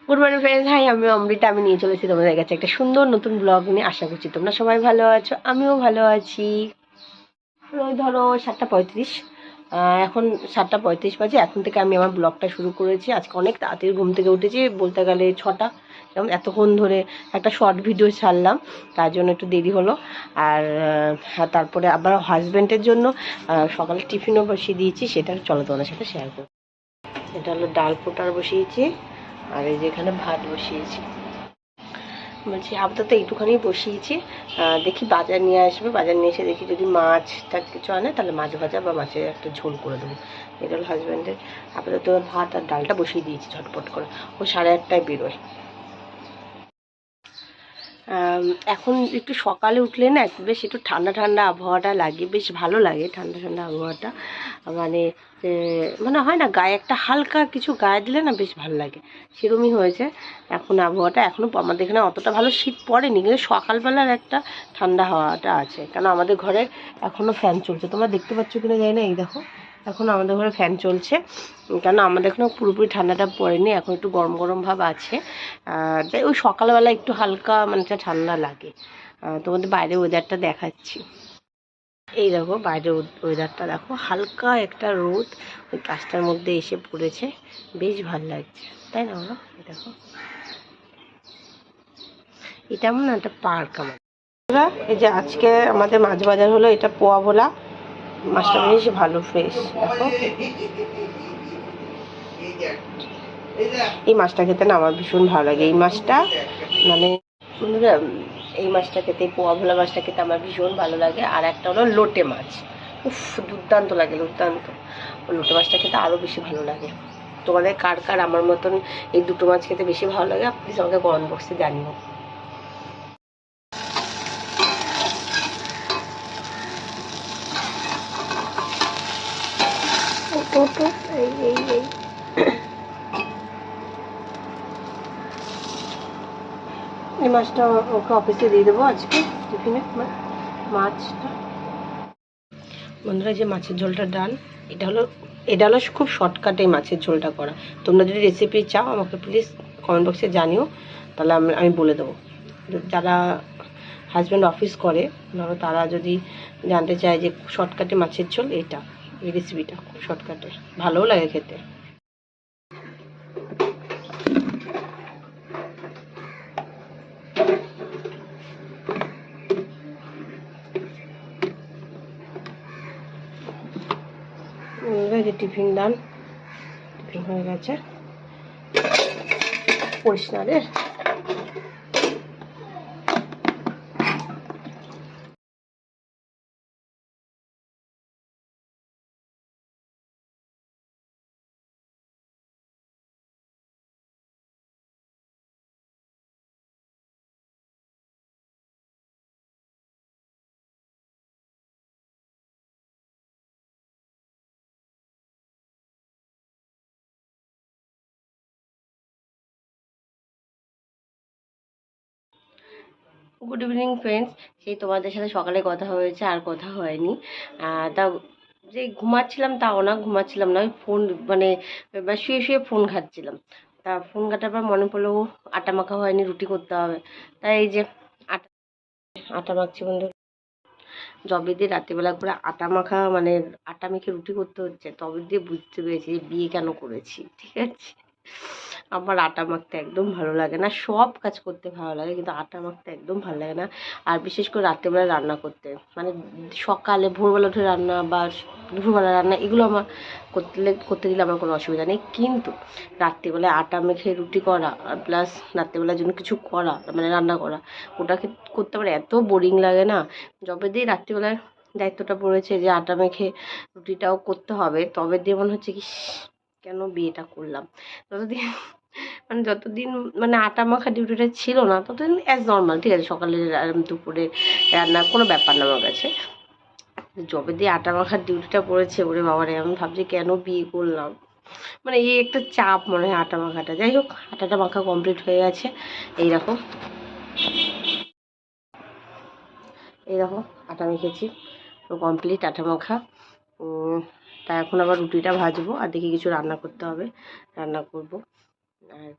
Good morning friends, high, আমি অমৃতা। আমি নিয়ে চলেছি তোমাদের কাছে একটা সুন্দর নতুন ব্লগ নিয়ে। আশা করছি তোমরা সবাই ভালো আছো, আমিও ভালো আছি। ওই ধরো 7:35, এখন 7:35 বাজে। এখন থেকে আমি আমার ব্লগটা শুরু করেছি। আজকে অনেক তাড়াতাড়ি ঘুম থেকে উঠেছি, বলতে গেলে 6টা। যেমন এতক্ষণ ধরে একটা শর্ট ভিডিও ছাড়লাম, তার জন্য একটু দেরি হলো। আর তারপরে আবার হাজব্যান্ডের জন্য সকালে টিফিনও বসিয়ে দিয়েছি, সেটা চলো তোমাদের সাথে শেয়ার করবো। এটা হলো ডাল পোটার বসিয়েছি, আর এই যে এখানে ভাত বসিয়েছি। বলছি আপাতত একটুখানি বসিয়েছি, দেখি বাজার নিয়ে আসবে। বাজার নিয়ে এসে দেখি যদি মাছ টাছ কিছু আনে, তাহলে মাছ ভাজা বা মাছের একটা ঝোল করে দেবো। এটা হলো হাজব্যান্ডের। আপাতত ভাত আর ডালটা বসিয়ে দিয়েছি ঝটপট করে। ও 8:30টায় বেরোয়। এখন একটু সকালে উঠলে না বেশ একটু ঠান্ডা ঠান্ডা আবহাওয়াটা লাগে, বেশ ভালো লাগে ঠান্ডা ঠান্ডা আবহাওয়াটা। মানে মানে হয় না, গায়ে একটা হালকা কিছু গায়ে দিলে না বেশ ভালো লাগে, সেরকমই হয়েছে এখন আবহাওয়াটা। এখনও আমাদের এখানে অতটা ভালো শীত পড়েনি, কিন্তু সকালবেলার একটা ঠান্ডা হাওয়াটা আছে। কারণ আমাদের ঘরে এখনও ফ্যান চলছে, তোমরা দেখতে পাচ্ছ কিনা জানি না। এই দেখো, এখন আমাদের ঘরে ফ্যান চলছে, কারণ আমাদের এখনও পুরোপুরি ঠান্ডাটা পড়েনি, এখন একটু গরম গরম ভাব আছে। তাই ওই সকালবেলা একটু হালকা মানে ঠান্ডা লাগে। তোমাদের বাইরের ওয়েদারটা দেখাচ্ছি। এই দেখো বাইরের ওয়েদারটা দেখো, হালকা একটা রোদ ওই গাছটার মধ্যে এসে পড়েছে, বেশ ভালো লাগছে, তাই না বলো? দেখো, এটা আমার না একটা পার্ক। আমার এই যে আজকে আমাদের মাছ বাজার হলো, এটা পোয়া ভোলা মাছটা, বেশ ভালো ফ্রেশ। দেখো, এই মাছটা খেতে না আমার ভীষণ ভালো লাগে। এই মাছটা মানে বন্ধুরা, এই মাছটা খেতে, পোয়া ভোলা মাছটা খেতে আমার ভীষণ ভালো লাগে। আর একটা হলো লোটে মাছ, উফ দুর্দান্ত লাগে, দুর্দান্ত। লোটে মাছটা খেতে আরও বেশি ভালো লাগে। তোমাদের কার কার আমার মতন এই দুটো মাছ খেতে বেশি ভালো লাগে, প্লিজ আমাকে কমেন্ট বক্সে জানিও। এই মাছটা ওকে অফিসে দিয়ে দেবো আজকে টিফিনে, মাছটা। বন্ধুরা, যে মাছের ঝোলটা ডান, এটা হলো খুব শর্টকাটে মাছের ঝোলটা করা। তোমরা যদি রেসিপি চাও আমাকে প্লিজ কমেন্ট বক্সে জানিও, তাহলে আমি বলে দেবো। যারা হাজব্যান্ড অফিস করে ধরো, তারা যদি জানতে চায় যে শর্টকাটে মাছের ঝোল, এই রেসিপিটা খুব শর্টকাটে, ভালোও লাগে খেতে। যে টিফিন ডান, টিফিন হয়ে গেছে। পড়িস না রে। Good evening friends. সেই তোমাদের সাথে সকালে কথা হয়েছে, আর কথা হয়নি। তা যে ঘুমাচ্ছিলাম তাও না, ঘুমাচ্ছিলাম না, ওই ফোন মানে শুয়ে শুয়ে ফোন ঘাঁটছিলাম। তা ফোন ঘাঁটার পর মনে পড়লো আটা মাখা হয়নি, রুটি করতে হবে। তাই এই যে আটা আটা মাখছি বন্ধু। যবে দিয়ে রাত্রিবেলা করে আটা মাখা মানে আটা মেখে রুটি করতে হচ্ছে, তবে দিয়ে বুঝতে পেরেছি যে বিয়ে কেন করেছি। ঠিক আছে, আমার আটা মাখতে একদম ভালো লাগে না। সব কাজ করতে ভালো লাগে, কিন্তু আটা মাখতে একদম ভালো লাগে না। আর বিশেষ করে রাত্রেবেলা রান্না করতে, মানে সকালে ভোরবেলা উঠে রান্না বা দুপুরবেলা রান্না, এগুলো আমার করতে দিলে আমার কোনো অসুবিধা নেই। কিন্তু রাত্রিবেলায় আটা মেখে রুটি করা আর প্লাস রাত্রিবেলার জন্য কিছু করা, মানে রান্না করা, ওটাকে করতে আমার এত বোরিং লাগে না। যবে দিয়ে রাত্রিবেলার দায়িত্বটা পড়েছে যে আটা মেখে রুটিটাও করতে হবে, তবে দিয়ে মনে হচ্ছে কি কেন বিয়েটা করলাম। যতদিন যতদিন মানে আটা মাখা ডিউটিটা ছিল না, ততদিন অ্যাজ নর্মাল, ঠিক আছে, সকালে দুপুরে রান্না কোনো ব্যাপার না আমার কাছে। যবে দিয়ে আটা মাখার ডিউটিটা পড়েছে, ওরে বাবারে, আমি ভাবছি কেন বিয়ে করলাম। মানে এই একটা চাপ মনে হয় আটা মাখাটা। যাই হোক, আটাটা মাখা কমপ্লিট হয়ে গেছে। এইরকম এইরকম আটা মেখেছি, কমপ্লিট আটা মাখা। তা এখন আবার রুটিটা ভাজবো, আর দেখি কিছু রান্না করতে হবে, রান্না করবো। আর